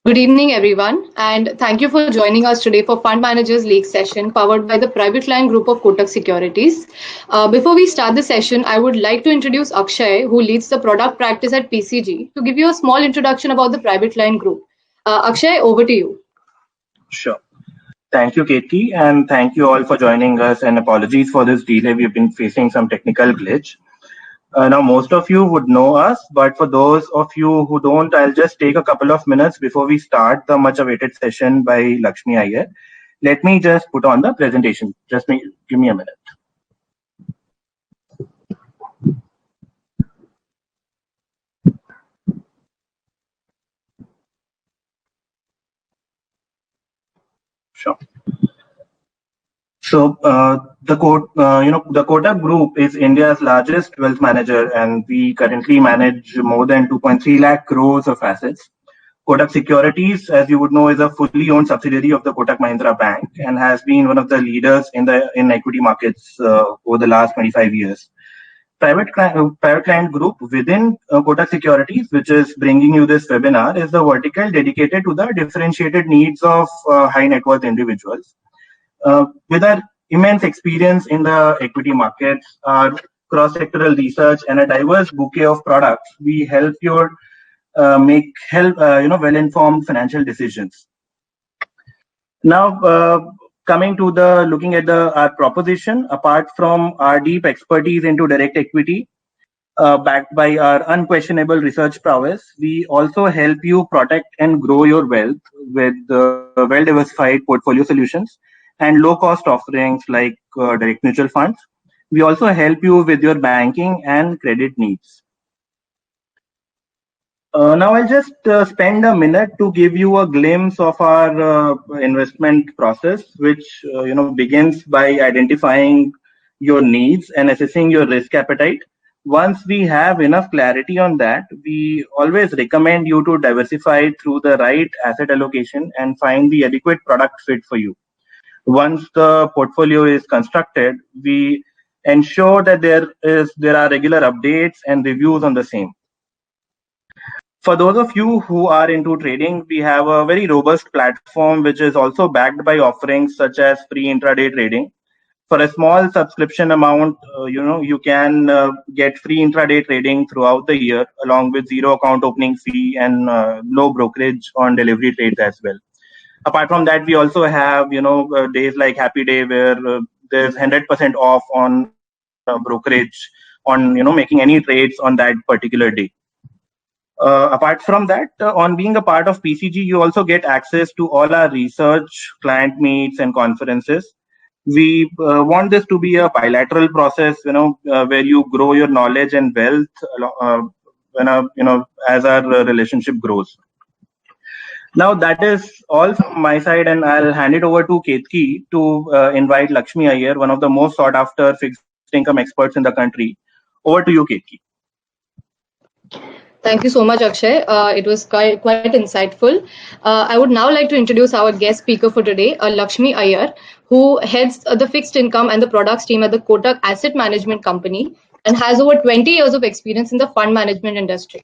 Good evening, everyone, and thank you for joining us today for Fund Managers League session powered by the Private Client Group of Kotak Securities. Before we start the session, I would like to introduce Akshay, who leads the product practice at PCG, to give you a small introduction about the Private Client Group. Akshay, over to you. Sure. Thank you, Katie, and thank you all for joining us. And apologies for this delay. We've been facing some technical glitch. Now, most of you would know us, but for those of you who don't, I'll just take a couple of minutes before we start the much awaited session by Lakshmi Iyer. Let me just put on the presentation. Give me a minute. Sure. So the Kotak Group is India's largest wealth manager, and we currently manage more than 2.3 lakh crores of assets. Kotak Securities, as you would know, is a fully owned subsidiary of the Kotak Mahindra Bank and has been one of the leaders in equity markets over the last 25 years. Private Client Group within Kotak Securities, which is bringing you this webinar, is the vertical dedicated to the differentiated needs of high net worth individuals. With our immense experience in the equity markets, our cross-sectoral research, and a diverse bouquet of products, we help you make well-informed financial decisions. Now, coming to looking at our proposition, apart from our deep expertise into direct equity, backed by our unquestionable research prowess, we also help you protect and grow your wealth with well-diversified portfolio solutions and low-cost offerings like direct mutual funds. We also help you with your banking and credit needs. Now I'll just spend a minute to give you a glimpse of our investment process, which begins by identifying your needs and assessing your risk appetite. Once we have enough clarity on that, we always recommend you to diversify through the right asset allocation and find the adequate product fit for you. Once the portfolio is constructed, we ensure that there are regular updates and reviews on the same. For those of you who are into trading, we have a very robust platform which is also backed by offerings such as free intraday trading. For a small subscription amount, you can get free intraday trading throughout the year, along with zero account opening fee and low brokerage on delivery trades as well. Apart from that, we also have days like Happy Day where there's 100% off on brokerage on making any trades on that particular day. Apart from that, on being a part of PCG, you also get access to all our research, client meets, and conferences. We want this to be a bilateral process, where you grow your knowledge and wealth, as our relationship grows. Now that is all from my side, and I'll hand it over to Ketki to invite Lakshmi Iyer, one of the most sought after fixed income experts in the country. Over to you, Ketki. Thank you so much, Akshay. It was quite insightful. I would now like to introduce our guest speaker for today, Lakshmi Iyer, who heads the fixed income and the products team at the Kotak Asset Management Company and has over 20 years of experience in the fund management industry.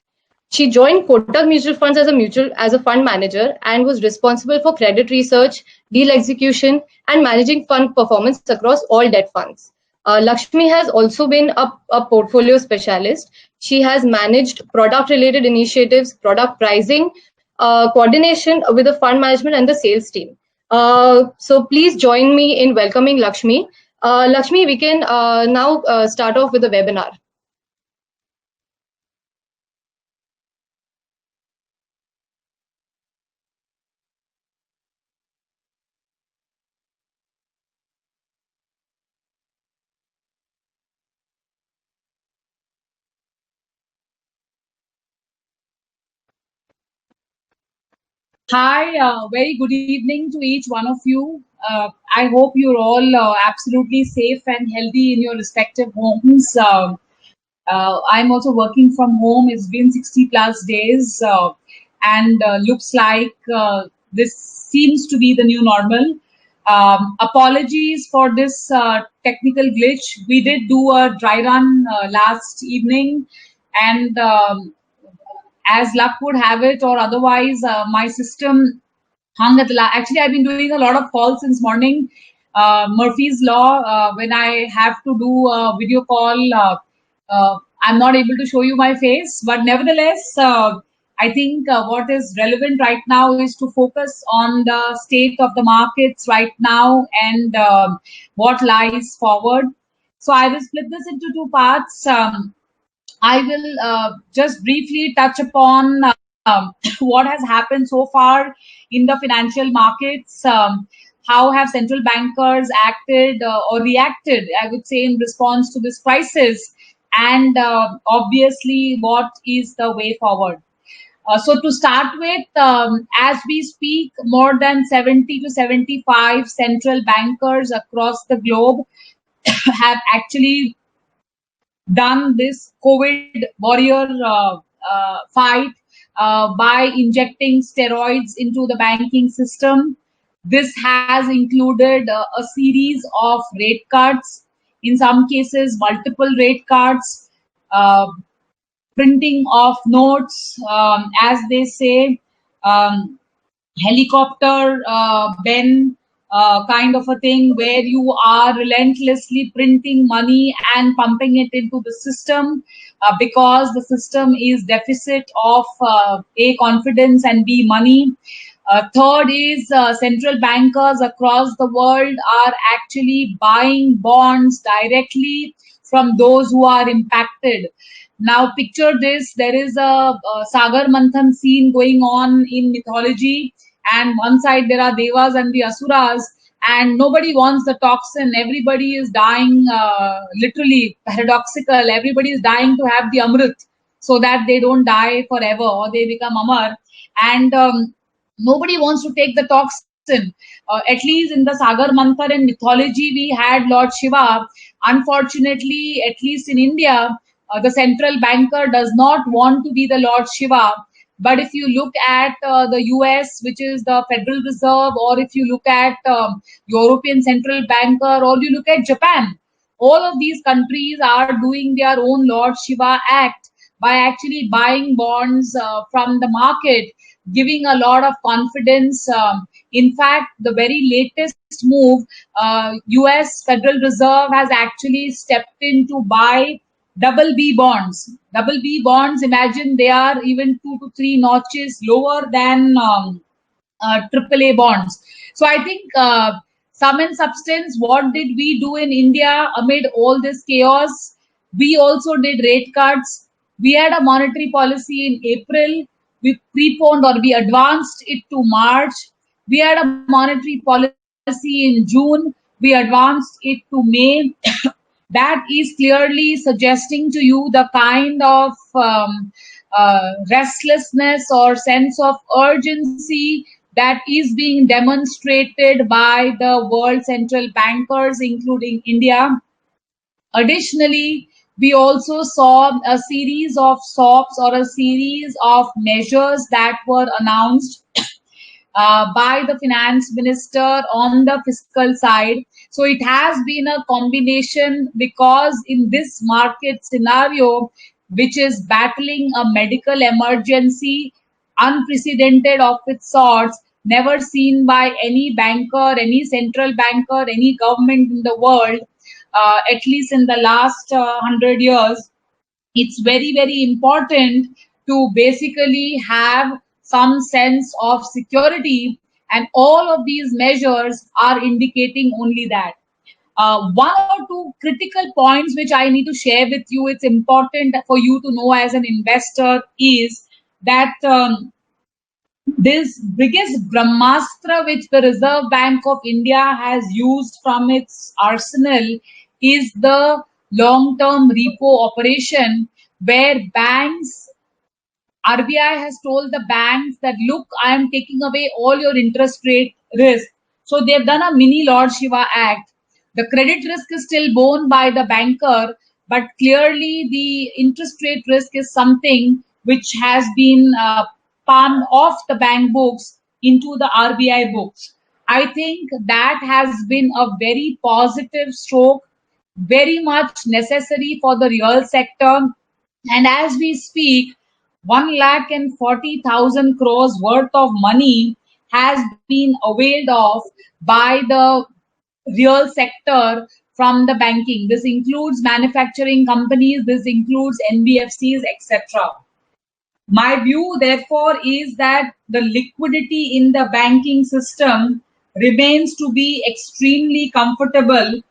She joined Kotak Mutual Funds as a fund manager and was responsible for credit research, deal execution, and managing fund performance across all debt funds. Lakshmi has also been a portfolio specialist. She has managed product-related initiatives, product pricing, coordination with the fund management and the sales team. So please join me in welcoming Lakshmi. Lakshmi, we can now start off with the webinar. Hi, very good evening to each one of you. I hope you're all absolutely safe and healthy in your respective homes. I'm also working from home. It's been 60 plus days and looks like this seems to be the new normal. Apologies for this technical glitch. We did do a dry run last evening and as luck would have it, or otherwise, my system hung at the actually, I've been doing a lot of calls since morning. Murphy's Law, when I have to do a video call, I'm not able to show you my face, but nevertheless, I think what is relevant right now is to focus on the state of the markets right now and what lies forward. So I will split this into two parts. I will just briefly touch upon what has happened so far in the financial markets. How have central bankers acted or reacted, I would say, in response to this crisis? And obviously, what is the way forward? So to start with, as we speak, more than 70 to 75 central bankers across the globe have actually done this COVID warrior fight by injecting steroids into the banking system. This has included a series of rate cuts, in some cases multiple rate cuts, printing of notes, as they say, helicopter Ben kind of a thing, where you are relentlessly printing money and pumping it into the system because the system is deficit of A, confidence, and B, money. Third is central bankers across the world are actually buying bonds directly from those who are impacted. Now picture this, there is a Sagar Manthan scene going on in mythology, and one side there are devas and the asuras, and nobody wants the toxin. Everybody is dying, literally paradoxical, everybody is dying to have the amrit so that they don't die forever or they become amar, and nobody wants to take the toxin. At least in the Sagar Manthan and mythology, we had Lord Shiva. Unfortunately, at least in India, the central banker does not want to be the Lord Shiva. But if you look at the US, which is the Federal Reserve, or if you look at European Central Banker, or you look at Japan, all of these countries are doing their own Lord Shiva act by actually buying bonds from the market, giving a lot of confidence. In fact, the very latest move, US Federal Reserve has actually stepped in to buy double B bonds. Double B bonds, imagine they are even 2 to 3 notches lower than triple A bonds. So I think sum and substance, what did we do in India amid all this chaos? We also did rate cuts. We had a monetary policy in April. We preponed or we advanced it to March. We had a monetary policy in June. We advanced it to May. That is clearly suggesting to you the kind of restlessness or sense of urgency that is being demonstrated by the world central bankers, including India. Additionally, we also saw a series of SOPs or a series of measures that were announced by the finance minister on the fiscal side. So it has been a combination, because in this market scenario, which is battling a medical emergency, unprecedented of its sorts, never seen by any banker, any central banker, any government in the world, at least in the last 100 years, it's very, very important to basically have some sense of security, and all of these measures are indicating only that. One or two critical points which I need to share with you, it's important for you to know as an investor, is that this biggest Brahmastra which the Reserve Bank of India has used from its arsenal is the long-term repo operation, where banks, RBI has told the banks that, look, I am taking away all your interest rate risk. So they've done a mini Lord Shiva act. The credit risk is still borne by the banker, but clearly the interest rate risk is something which has been palmed off the bank books into the RBI books. I think that has been a very positive stroke, very much necessary for the real sector. And as we speak, 1,40,000 crores worth of money has been availed of by the real sector from the banking. This includes manufacturing companies, this includes NBFCs, etc. My view, therefore, is that the liquidity in the banking system remains to be extremely comfortable.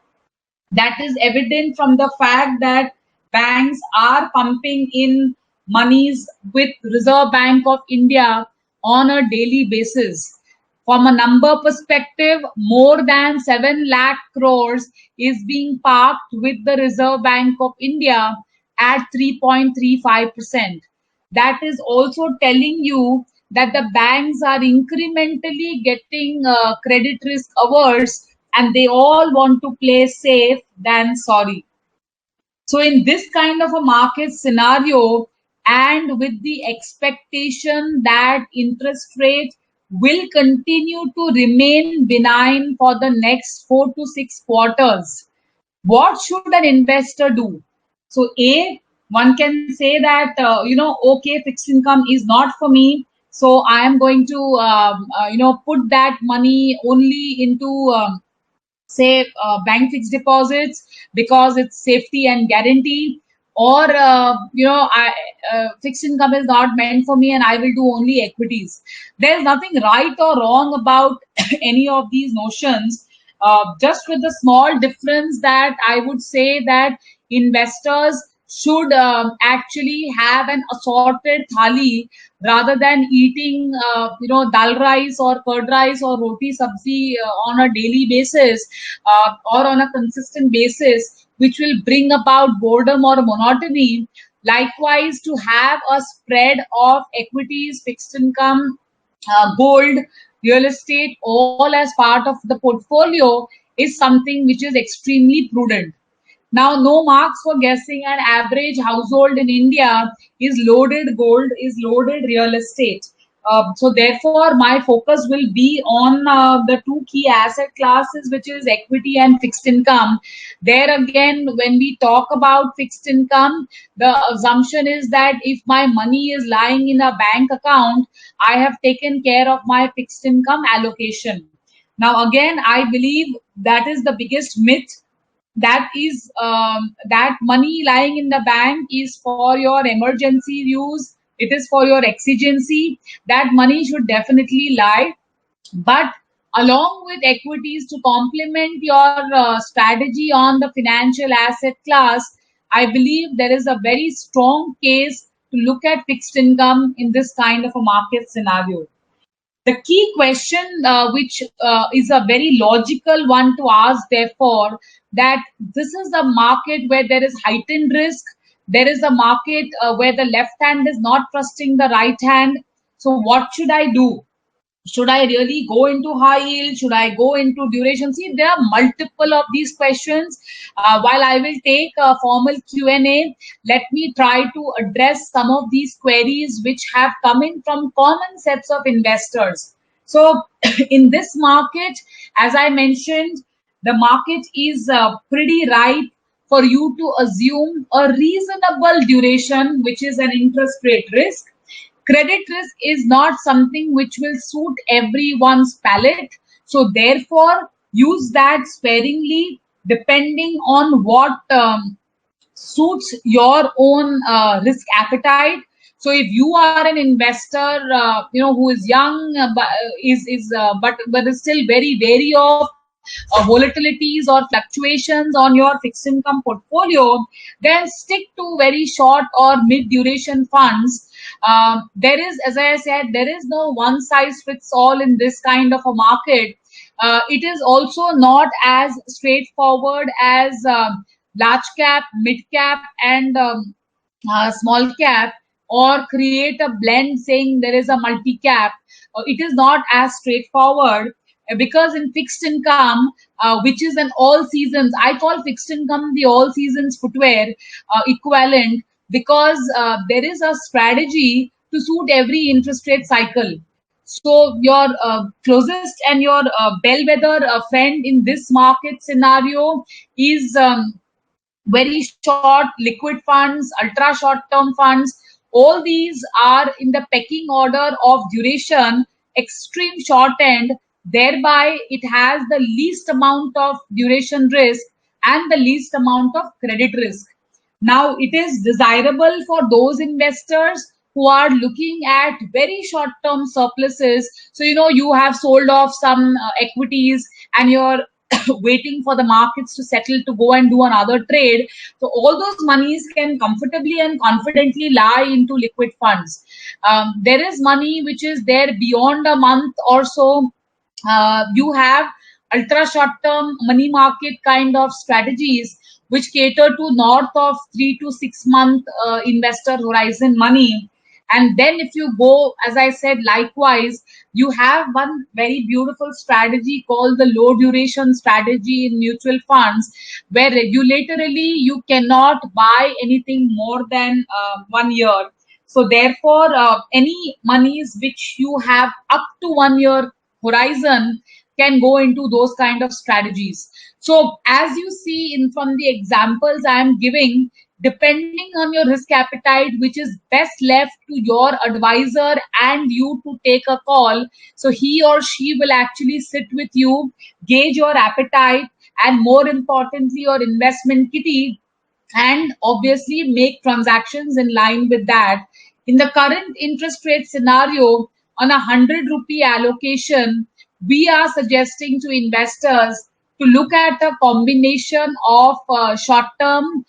That is evident from the fact that banks are pumping in monies with Reserve Bank of India on a daily basis. From a number perspective, more than 7 lakh crores is being parked with the Reserve Bank of India at 3.35%. That is also telling you that the banks are incrementally getting credit risk averse, and they all want to play safe than sorry. So in this kind of a market scenario, and with the expectation that interest rate will continue to remain benign for the next 4 to 6 quarters, what should an investor do? So one can say that okay, fixed income is not for me, so I am going to put that money only into say bank fixed deposits because it's safety and guarantee, or fixed income is not meant for me and I will do only equities. There's nothing right or wrong about any of these notions, just with the small difference that I would say that investors should actually have an assorted thali rather than eating dal rice or curd rice or roti sabzi on a daily basis or on a consistent basis, which will bring about boredom or monotony. Likewise, to have a spread of equities, fixed income, gold, real estate, all as part of the portfolio is something which is extremely prudent. Now, no marks for guessing. An average household in India is loaded gold, is loaded real estate. So therefore, my focus will be on the two key asset classes, which is equity and fixed income. There again, when we talk about fixed income, the assumption is that if my money is lying in a bank account, I have taken care of my fixed income allocation. Now, again, I believe that is the biggest myth. That is that money lying in the bank is for your emergency use, it is for your exigency. That money should definitely lie, but along with equities to complement your strategy on the financial asset class, I believe there is a very strong case to look at fixed income in this kind of a market scenario. The key question, which is a very logical one to ask, therefore, that this is a market where there is heightened risk. There is a market where the left hand is not trusting the right hand. So what should I do? Should I really go into high yield? Should I go into duration? See, there are multiple of these questions. While I will take a formal Q&A, let me try to address some of these queries which have come in from common sets of investors. So in this market, as I mentioned, the market is pretty ripe for you to assume a reasonable duration, which is an interest rate risk. Credit risk is not something which will suit everyone's palate. So therefore, use that sparingly depending on what suits your own risk appetite. So if you are an investor, who is young, but is still very wary of volatilities or fluctuations on your fixed income portfolio, then stick to very short or mid duration funds. There is, as I said, there is no one size fits all in this kind of a market. It is also not as straightforward as large cap, mid cap, and small cap, or create a blend saying there is a multi cap. It is not as straightforward. Because in fixed income, which is an all seasons, I call fixed income the all seasons footwear equivalent, because there is a strategy to suit every interest rate cycle. So your closest and your bellwether friend in this market scenario is very short liquid funds, ultra short term funds, All these are in the pecking order of duration, extreme short end, thereby it has the least amount of duration risk and the least amount of credit risk. Now, it is desirable for those investors who are looking at very short term surpluses. So, you have sold off some equities and you're waiting for the markets to settle to go and do another trade. So, all those monies can comfortably and confidently lie into liquid funds. There is money which is there beyond a month or so. You have ultra short term money market kind of strategies which cater to north of 3 to 6 month investor horizon money. And then if you go, as I said, likewise, you have one very beautiful strategy called the low duration strategy in mutual funds, where regulatorily you cannot buy anything more than 1 year. So therefore, any monies which you have up to 1 year horizon can go into those kind of strategies. So as you see from the examples I am giving, depending on your risk appetite, which is best left to your advisor and you to take a call. So he or she will actually sit with you, gauge your appetite, and more importantly, your investment kitty, and obviously make transactions in line with that. In the current interest rate scenario, on a 100 rupee allocation, we are suggesting to investors to look at a combination of short-term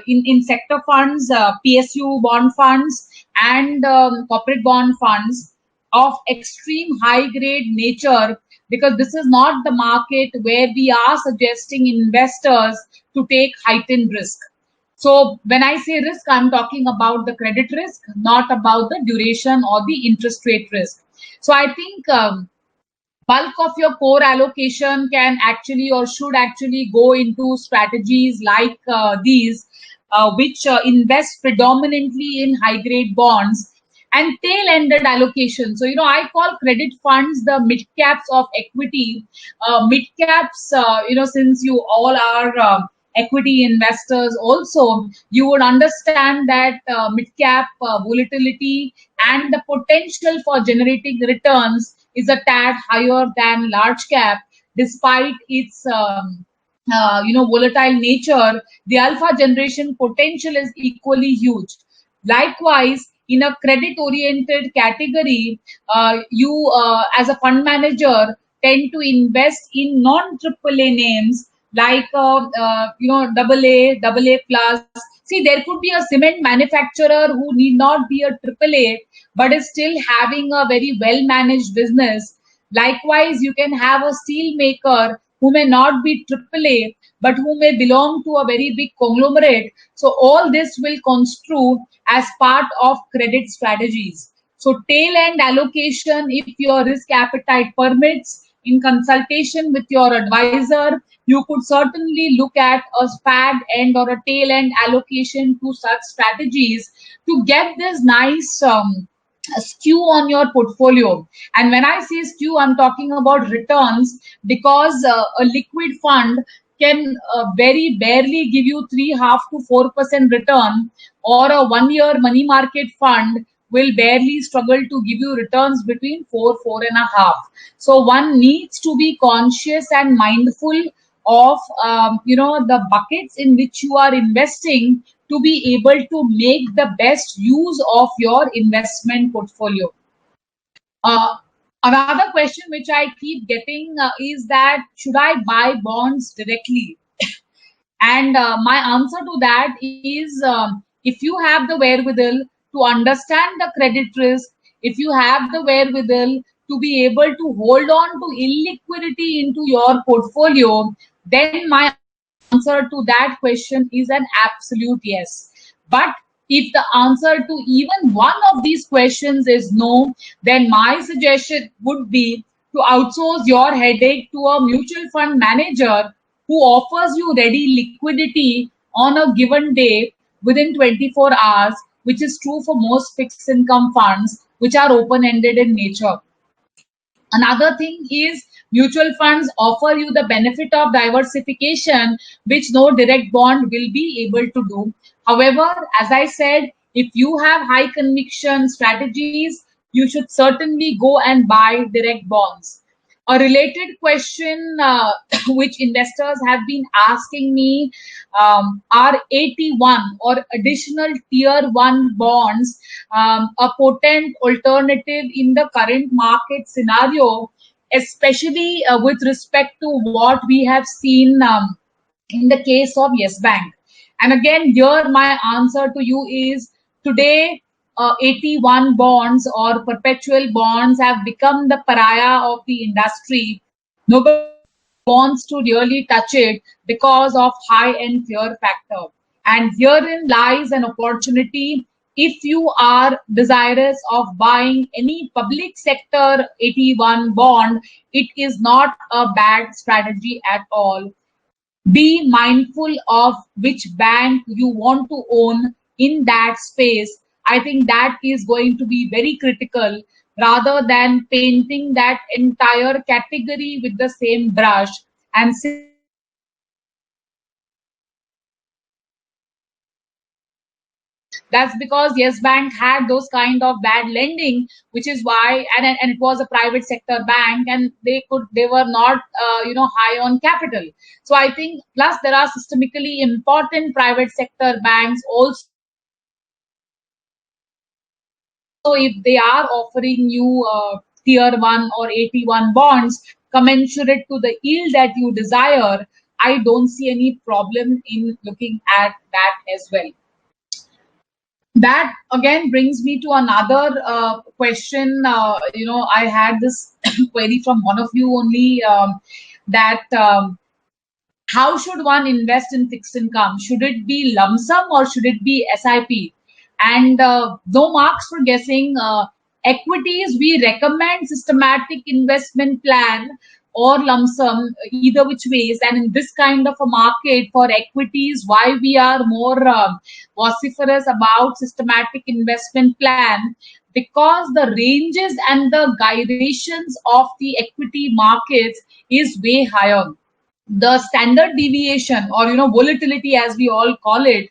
in sector funds, PSU bond funds, and corporate bond funds of extreme high-grade nature, because this is not the market where we are suggesting investors to take heightened risk. So when I say risk, I'm talking about the credit risk, not about the duration or the interest rate risk. So I think bulk of your core allocation can actually or should actually go into strategies like these, which invest predominantly in high grade bonds and tail ended allocation. So, I call credit funds the mid caps of equity. Mid caps, since you all are equity investors also, you would understand that mid cap volatility and the potential for generating returns is a tad higher than large cap, despite its volatile nature. The alpha generation potential is equally huge. Likewise, in a credit oriented category, you as a fund manager tend to invest in non AAA names like AA plus. See, there could be a cement manufacturer who need not be a AAA but is still having a very well managed business. Likewise, you can have a steel maker who may not be AAA but who may belong to a very big conglomerate. So all this will construe as part of credit strategies. So tail end allocation, if your risk appetite permits, in consultation with your advisor, you could certainly look at a fag end or a tail end allocation to such strategies to get this nice skew on your portfolio. And when I say skew, I'm talking about returns, because a liquid fund can very barely give you 3.5 to 4% return, or a 1 year money market fund will barely struggle to give you returns between 4.5. So one needs to be conscious and mindful of the buckets in which you are investing to be able to make the best use of your investment portfolio. Another question which I keep getting is that should I buy bonds directly? And my answer to that is, if you have the wherewithal to understand the credit risk, if you have the wherewithal to be able to hold on to illiquidity into your portfolio, then my answer to that question is an absolute yes. But if the answer to even one of these questions is no, then my suggestion would be to outsource your headache to a mutual fund manager who offers you ready liquidity on a given day within 24 hours, which is true for most fixed income funds, which are open-ended in nature. Another thing is mutual funds offer you the benefit of diversification, which no direct bond will be able to do. However, as I said, If you have high conviction strategies, you should certainly go and buy direct bonds. A related question which investors have been asking me, are AT1 or additional tier 1 bonds a potent alternative in the current market scenario, especially with respect to what we have seen in the case of Yes Bank? And again, here my answer to you is, today, AT1 bonds or perpetual bonds have become the pariah of the industry. Nobody wants to really touch it because of high end fear factor. And herein lies an opportunity. If you are desirous of buying any public sector AT1 bond, it is not a bad strategy at all. Be mindful of which bank you want to own in that space. I think that is going to be very critical, rather than painting that entire category with the same brush and that's because Yes Bank had those kind of bad lending, which is why, and it was a private sector bank, and they were not high on capital. So I think, plus there are systemically important private sector banks also. So if they are offering you tier 1 or AT1 bonds commensurate to the yield that you desire, I don't see any problem in looking at that as well. That again brings me to another question. I had this query from one of you only, that how should one invest in fixed income? Should it be lump sum or should it be SIP? And no marks for guessing. Equities, we recommend systematic investment plan or lump sum, either which ways. And in this kind of a market for equities, why we are more vociferous about systematic investment plan, because the ranges and the gyrations of the equity markets is way higher. The standard deviation, or volatility as we all call it,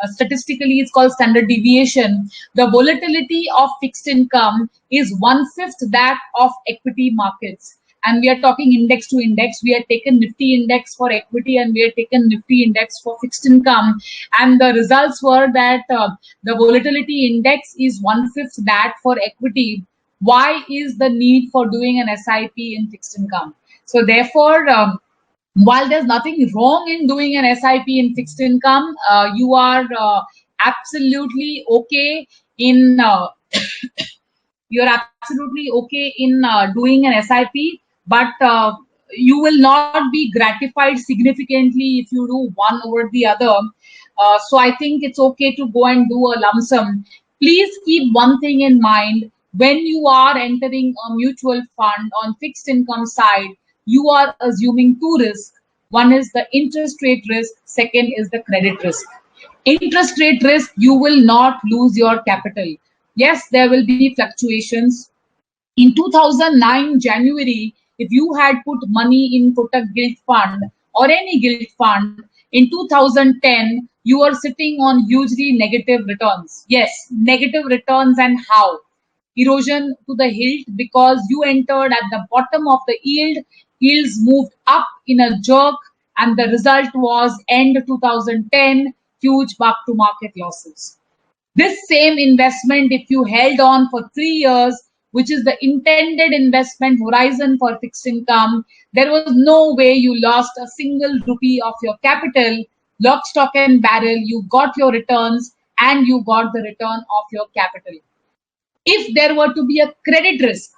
statistically it's called standard deviation. The volatility of fixed income is 1/5 that of equity markets. And we are talking index to index. We have taken Nifty index for equity and we have taken Nifty index for fixed income, and the results were that the volatility index is 1/5 that for equity. Why is the need for doing an SIP in fixed income? So therefore, while there's nothing wrong in doing an SIP in fixed income, you are absolutely okay in you're absolutely okay in doing an SIP, but you will not be gratified significantly if you do one over the other. So I think it's okay to go and do a lump sum. Please keep one thing in mind: when you are entering a mutual fund on fixed income side, you are assuming two risks. One is the interest rate risk, second is the credit risk. Interest rate risk, you will not lose your capital. Yes, there will be fluctuations. In 2009 January, if you had put money in Kotak Gilt Fund or any gilt fund, in 2010 you are sitting on hugely negative returns. Yes, negative returns. And how? Erosion to the hilt, because you entered at the bottom of the yield. Yields moved up in a jerk, and the result was end 2010 huge mark to market losses. This same investment, if you held on for 3 years, which is the intended investment horizon for fixed income, there was no way you lost a single rupee of your capital. Lock, stock and barrel, you got your returns and you got the return of your capital. If there were to be a credit risk,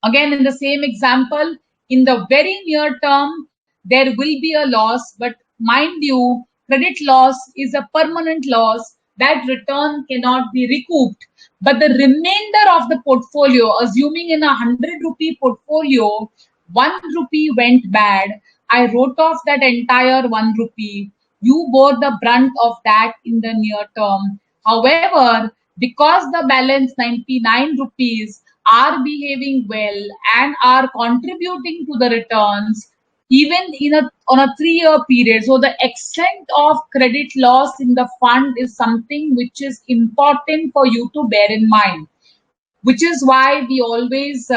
again in the same example, in the very near term, there will be a loss, but mind you, credit loss is a permanent loss. That return cannot be recouped. But the remainder of the portfolio, assuming in a 100 rupee portfolio, 1 rupee went bad, I wrote off that entire 1 rupee. You bore the brunt of that in the near term. However, because the balance 99 rupees are behaving well and are contributing to the returns, even on a 3-year period. So the extent of credit loss in the fund is something which is important for you to bear in mind, which is why we always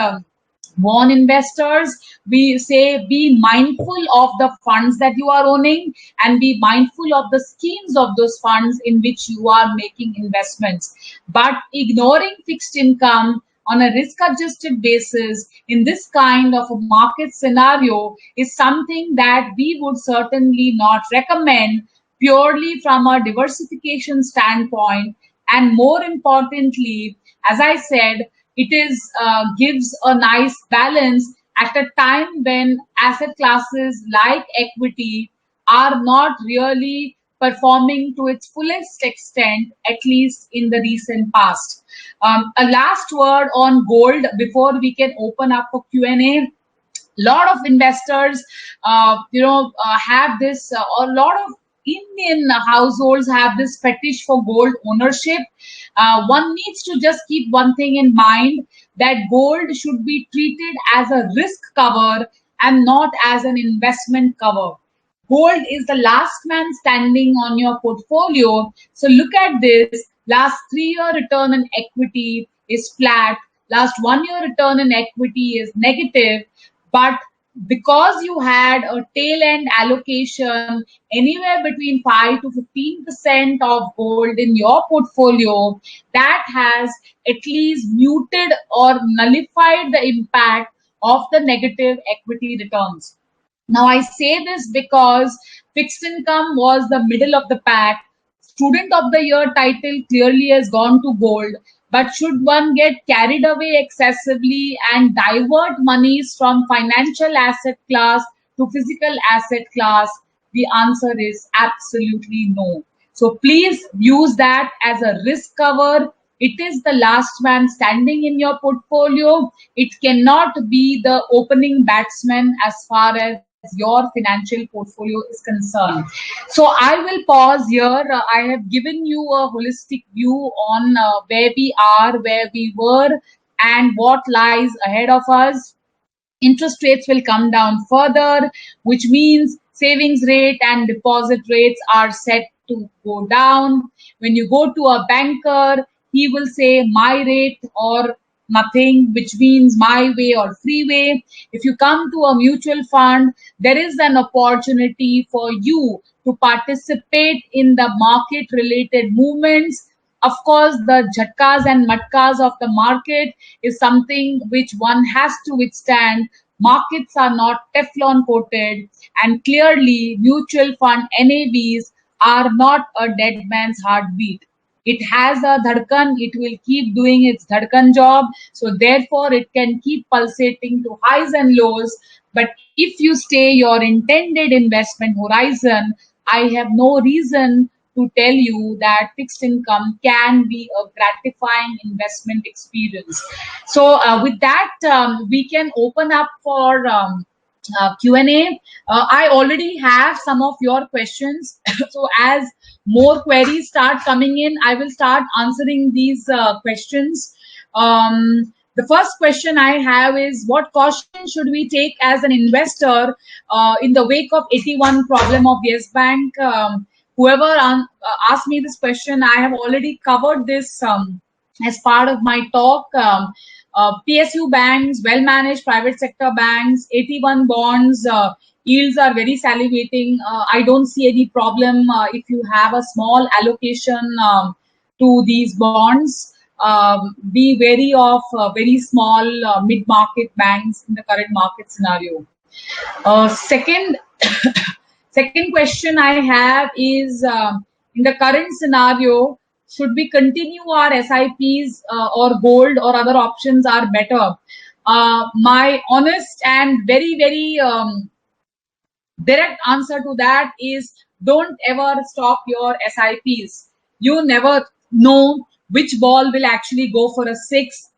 warn investors. We say be mindful of the funds that you are owning and be mindful of the schemes of those funds in which you are making investments. But ignoring fixed income on a risk adjusted basis in this kind of a market scenario is something that we would certainly not recommend, purely from a diversification standpoint. And more importantly, as I said, it is gives a nice balance at a time when asset classes like equity are not really performing to its fullest extent, at least in the recent past. A last word on gold before we can open up for Q&A. Lot of investors have this, a lot of Indian households have this fetish for gold ownership. One needs to just keep one thing in mind, that gold should be treated as a risk cover and not as an investment cover. Gold is the last man standing on your portfolio. So look at this. Last 3-year return on equity is flat. Last 1-year return on equity is negative. But because you had a tail end allocation anywhere between 5 to 15% of gold in your portfolio, that has at least muted or nullified the impact of the negative equity returns. Now, I say this because fixed income was the middle of the pack. Student of the Year title clearly has gone to gold. But should one get carried away excessively and divert monies from financial asset class to physical asset class? The answer is absolutely no. So please use that as a risk cover. It is the last man standing in your portfolio. It cannot be the opening batsman as far as your financial portfolio is concerned. So I will pause here. I have given you a holistic view on where we are, where we were, and what lies ahead of us. Interest rates will come down further, which means savings rate and deposit rates are set to go down. When you go to a banker, he will say my rate or nothing, which means my way or freeway. If you come to a mutual fund, there is an opportunity for you to participate in the market related movements. Of course, the jhatkas and matkas of the market is something which one has to withstand. Markets are not Teflon coated, and clearly mutual fund NAVs are not a dead man's heartbeat. It has a dhadkan, it will keep doing its dhadkan job. So therefore, it can keep pulsating to highs and lows. But if you stay your intended investment horizon, I have no reason to tell you that fixed income can be a gratifying investment experience. So with that, we can open up for Q&A. I already have some of your questions. So as more queries start coming in, I will start answering these questions. The first question I have is, what caution should we take as an investor in the wake of 81 problem of Yes Bank? Whoever asked me this question, I have already covered this as part of my talk. PSU banks, well-managed private sector banks, 81 bonds, yields are very salivating. I don't see any problem if you have a small allocation to these bonds. Be wary of very small mid-market banks in the current market scenario. Second question I have is, in the current scenario, should we continue our SIPs or gold or other options are better? My honest and very, very direct answer to that is, don't ever stop your SIPs. You never know which ball will actually go for a 6.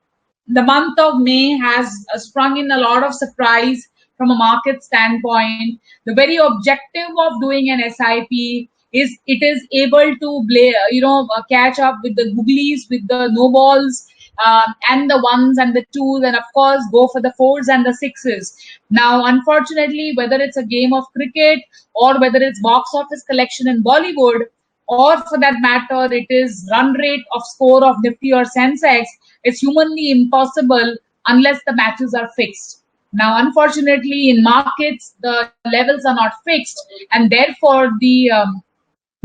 The month of May has sprung in a lot of surprise from a market standpoint. The very objective of doing an SIP is it is able to catch up with the googlies, with the no balls, and the ones and the twos, and of course go for the fours and the sixes. Now, unfortunately, whether it's a game of cricket or whether it's box office collection in Bollywood, or for that matter, it is run rate of score of Nifty or Sensex, it's humanly impossible unless the matches are fixed. Now, unfortunately, in markets, the levels are not fixed, and therefore the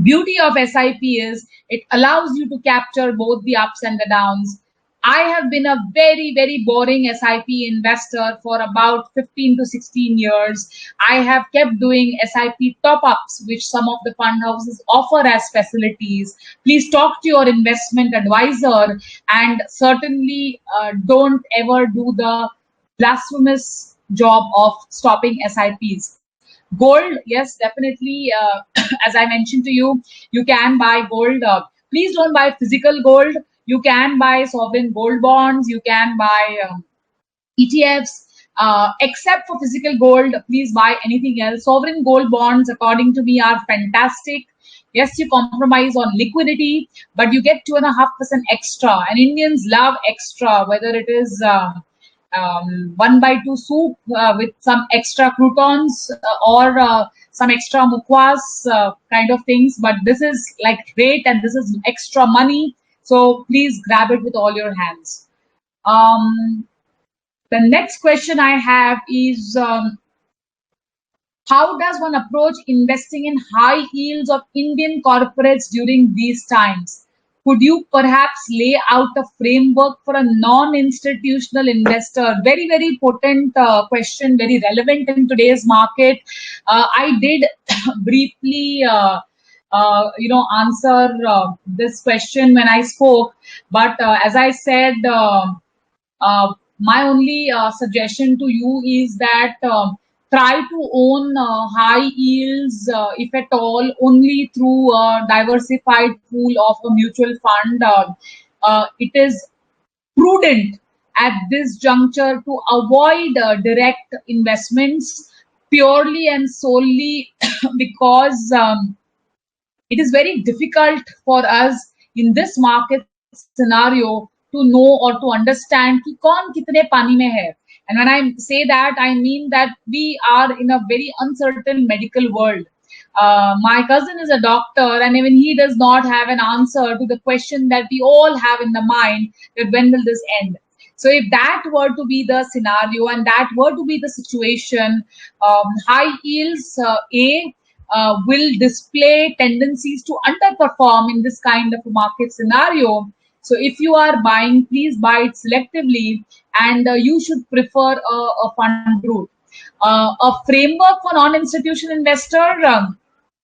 beauty of SIP is it allows you to capture both the ups and the downs. I have been a very, very boring SIP investor for about 15 to 16 years. I have kept doing SIP top-ups, which some of the fund houses offer as facilities. Please talk to your investment advisor, and certainly don't ever do the blasphemous job of stopping SIPs. Gold, yes, definitely. As I mentioned to you, you can buy gold. Please don't buy physical gold. You can buy sovereign gold bonds. You can buy ETFs. Except for physical gold, please buy anything else. Sovereign gold bonds, according to me, are fantastic. Yes, you compromise on liquidity, but you get 2.5% extra. And Indians love extra, whether it is 1/2 soup with some extra croutons or some extra mukwas kind of things. But this is like great, and this is extra money. So please grab it with all your hands. The next question I have is, how does one approach investing in high yields of Indian corporates during these times? Could you perhaps lay out a framework for a non-institutional investor? Very, very potent question, very relevant in today's market. I did briefly answer this question when I spoke, but as I said, my only suggestion to you is that try to own high yields, if at all, only through a diversified pool of a mutual fund. It is prudent at this juncture to avoid direct investments purely and solely because it is very difficult for us in this market scenario to know or to understand ki kaun kitne pani mein hai. And when I say that, I mean that we are in a very uncertain medical world. My cousin is a doctor, and even he does not have an answer to the question that we all have in the mind, that when will this end? So if that were to be the scenario and that were to be the situation, high yields will display tendencies to underperform in this kind of a market scenario. So if you are buying, please buy it selectively, and you should prefer a fund route. A framework for non-institutional investor.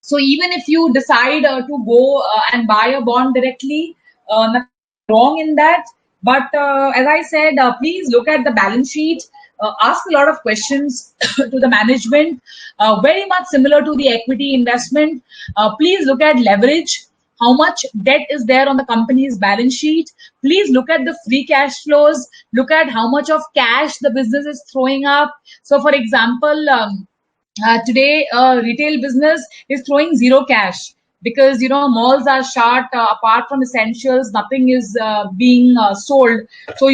So even if you decide to go and buy a bond directly, nothing wrong in that. But as I said, please look at the balance sheet. Ask a lot of questions to the management, very much similar to the equity investment. Please look at leverage. How much debt is there on the company's balance sheet? Please look at the free cash flows. Look at how much of cash the business is throwing up. So, for example, today retail business is throwing zero cash because malls are shut. Apart from essentials, nothing is being sold. So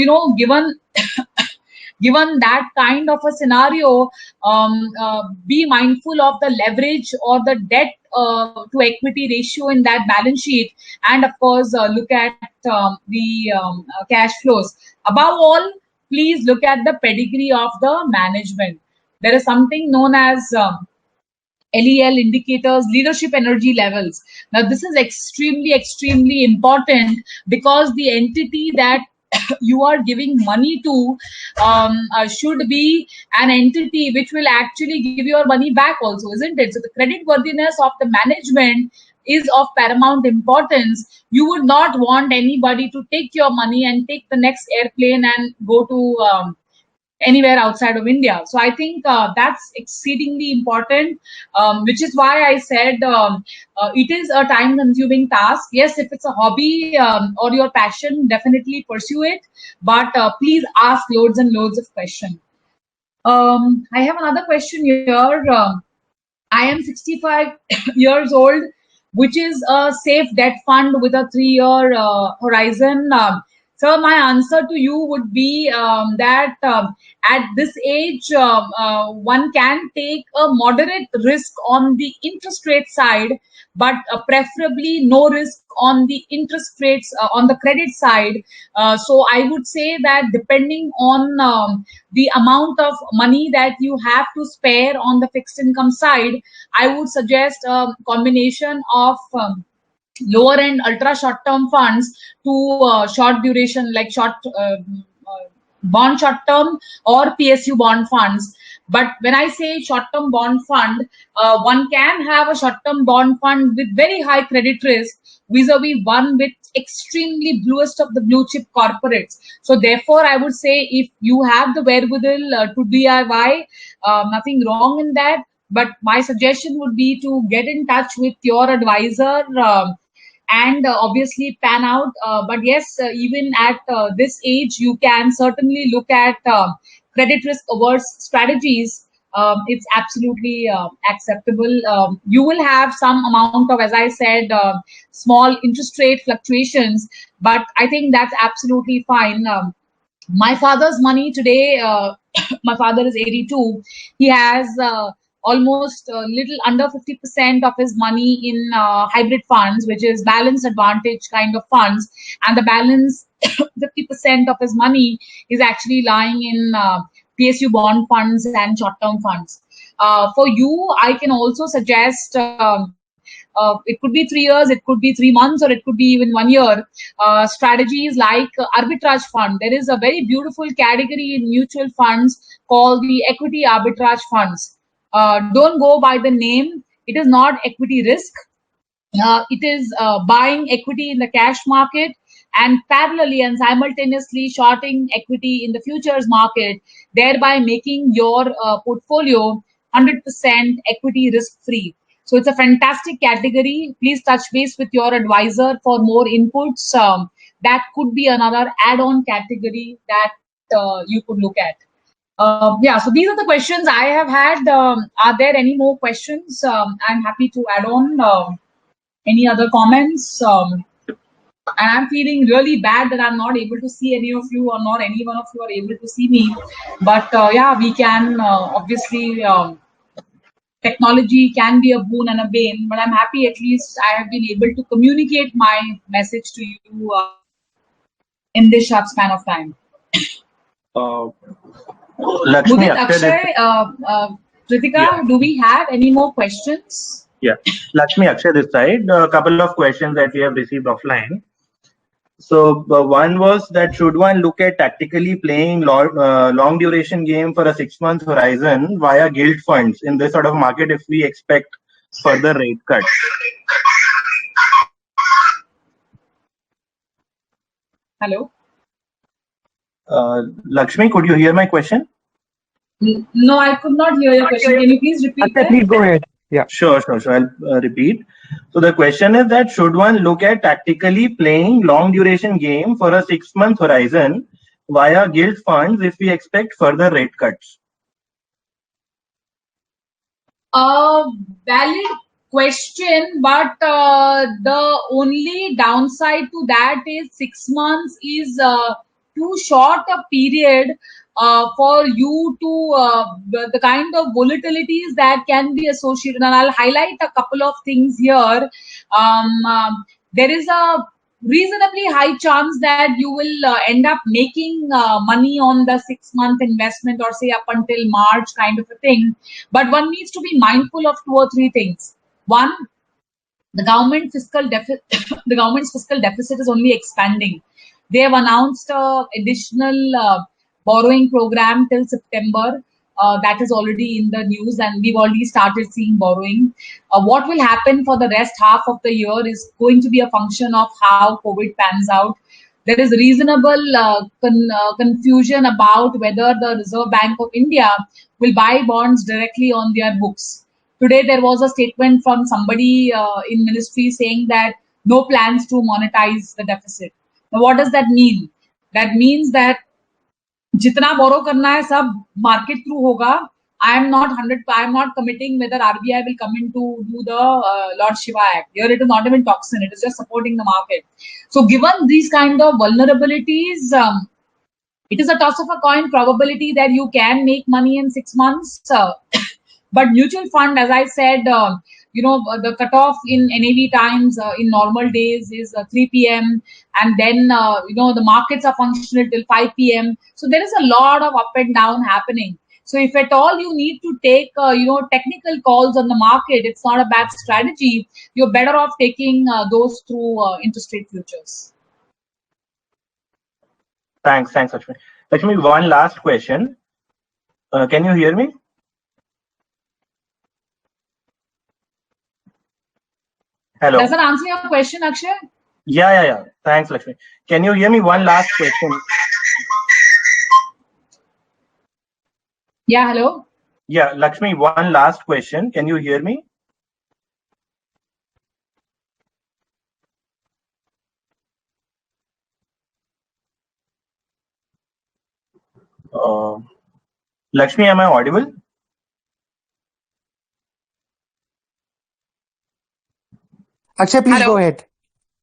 given that kind of a scenario, be mindful of the leverage or the debt to equity ratio in that balance sheet, and of course look at the cash flows. Above all, please look at the pedigree of the management. There is something known as LEL indicators, leadership energy levels. Now this is extremely important, because the entity that you are giving money to should be an entity which will actually give your money back also, isn't it? So the credit worthiness of the management is of paramount importance. You would not want anybody to take your money and take the next airplane and go to anywhere outside of India. So I think that's exceedingly important, which is why I said it is a time-consuming task. Yes, if it's a hobby or your passion, definitely pursue it. But please ask loads and loads of questions. I have another question here. I am 65 years old, which is a safe debt fund with a 3-year horizon. So my answer to you would be that at this age, one can take a moderate risk on the interest rate side, but preferably no risk on the interest rates on the credit side. So I would say that depending on the amount of money that you have to spare on the fixed income side, I would suggest a combination of lower end ultra short term funds to short duration like bond short term or PSU bond funds. But when I say short term bond fund, one can have a short term bond fund with very high credit risk vis-a-vis one with extremely bluest of the blue chip corporates. So therefore, I would say if you have the wherewithal to DIY, nothing wrong in that. But my suggestion would be to get in touch with your advisor and obviously pan out. But yes, even at this age, you can certainly look at credit risk averse strategies. It's absolutely acceptable. You will have some amount of, as I said, small interest rate fluctuations, but I think that's absolutely fine. My father's money today, my father is 82. He has almost a little under 50% of his money in hybrid funds, which is balance advantage kind of funds, and the balance 50% of his money is actually lying in PSU bond funds and short-term funds. For you, I can also suggest it could be 3 years, it could be 3 months, or it could be even 1 year. Strategies like arbitrage fund. There is a very beautiful category in mutual funds called the equity arbitrage funds. Don't go by the name. It is not equity risk. It is buying equity in the cash market and parallelly and simultaneously shorting equity in the futures market, thereby making your portfolio 100% equity risk free. So it's a fantastic category. Please touch base with your advisor for more inputs. That could be another add-on category that you could look at. Yeah, so these are the questions I have had. Are there any more questions? I'm happy to add on any other comments. And I'm feeling really bad that I'm not able to see any of you, or not any one of you are able to see me. But yeah, we can obviously, technology can be a boon and a bane, but I'm happy at least I have been able to communicate my message to you in this short span of time. Lakshmi, Akshay, Kritika, do we have any more questions? Yeah, Lakshmi, Akshay this side. A couple of questions that we have received offline. So one was that should one look at tactically playing long duration game for a 6-month horizon via gilt funds in this sort of market if we expect further rate cuts? Hello? Lakshmi, could you hear my question? No, I could not hear your question. Can you please repeat that? Please go ahead. Yeah. Sure. I'll repeat. So the question is that should one look at tactically playing long duration game for a 6-month horizon via gilt funds if we expect further rate cuts? Valid question, but the only downside to that is 6 months is too short a period for you to the kind of volatilities that can be associated. And I'll highlight a couple of things here. There is a reasonably high chance that you will end up making money on the 6-month investment, or say up until March kind of a thing. But one needs to be mindful of 2 or 3 things. One, the government's fiscal deficit is only expanding. They have announced additional borrowing program till September. That is already in the news, and we've already started seeing borrowing. What will happen for the rest half of the year is going to be a function of how COVID pans out. There is reasonable confusion about whether the Reserve Bank of India will buy bonds directly on their books. Today, there was a statement from somebody in ministry saying that no plans to monetize the deficit. Now, what does that mean? That means that जितना बोरो करना है सब market through होगा, I'm not committing whether RBI will come in to do the Lord Shiva Act. Here it is not even toxin, it is just supporting the market. So given these kind of vulnerabilities, it is a toss of a coin probability that you can make money in 6 months. But mutual fund, as I said, the cutoff in NAV times in normal days is 3 p.m. and then the markets are functional till 5 p.m. So there is a lot of up and down happening. So if at all you need to take technical calls on the market, it's not a bad strategy. You're better off taking those through interest rate futures. Thanks, Lakshmi. Lakshmi, one last question. Can you hear me? Hello. Does that answer your question, Akshay? Yeah. Thanks, Lakshmi. Can you hear me? One last question. Yeah, hello? Yeah, Lakshmi, one last question. Can you hear me? Lakshmi, am I audible? Akshay, please go ahead.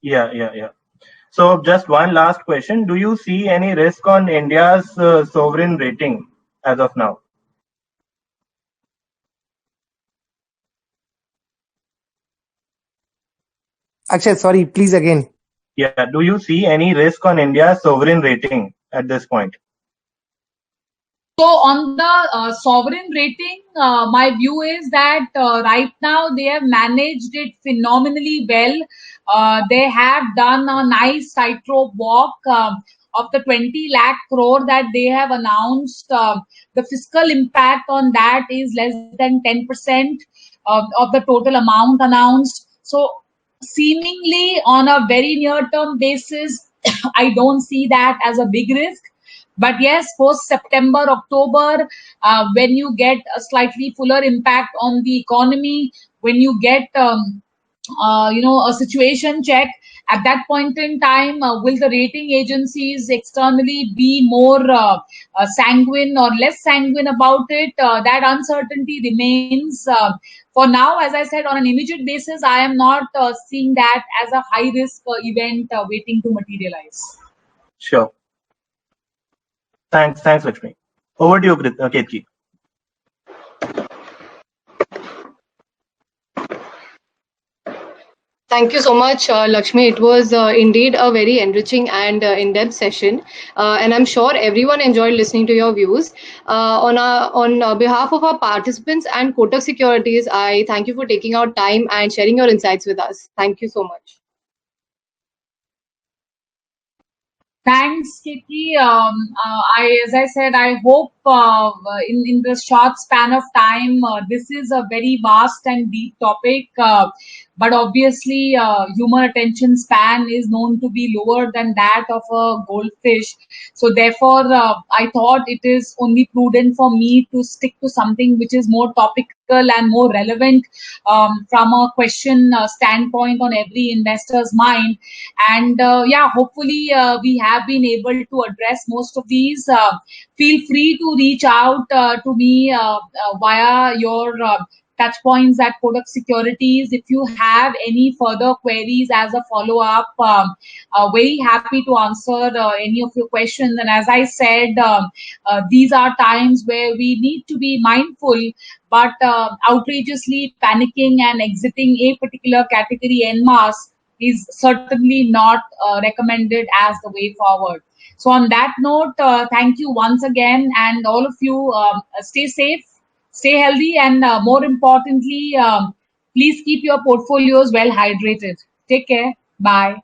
Yeah. So just one last question. Do you see any risk on India's sovereign rating as of now? Akshay, sorry, please again. Yeah, do you see any risk on India's sovereign rating at this point? So on the sovereign rating, my view is that right now they have managed it phenomenally well. They have done a nice tightrope walk of the 20 lakh crore that they have announced. The fiscal impact on that is less than 10% of the total amount announced. So seemingly on a very near-term basis, I don't see that as a big risk. But yes, post September, October, when you get a slightly fuller impact on the economy, when you get a situation check, at that point in time, will the rating agencies externally be more sanguine or less sanguine about it? That uncertainty remains. For now, as I said, on an immediate basis, I am not seeing that as a high risk event waiting to materialize. Sure. Thanks, Lakshmi. Over to you, Ketki. Thank you so much, Lakshmi. It was indeed a very enriching and in-depth session, and I'm sure everyone enjoyed listening to your views. On behalf of our participants and Kotak Securities, I thank you for taking out time and sharing your insights with us. Thank you so much. Thanks, Kiki. As I said, I hope in the short span of time, this is a very vast and deep topic. But obviously, human attention span is known to be lower than that of a goldfish. So therefore, I thought it is only prudent for me to stick to something which is more topical and more relevant from a question standpoint on every investor's mind. And hopefully we have been able to address most of these. Feel free to reach out to me via your touch points at Kotak Securities. If you have any further queries as a follow-up, very happy to answer any of your questions. And as I said, these are times where we need to be mindful, but outrageously panicking and exiting a particular category en masse is certainly not recommended as the way forward. So on that note, thank you once again, and all of you stay safe, stay healthy, and more importantly, please keep your portfolios well hydrated. Take care. Bye.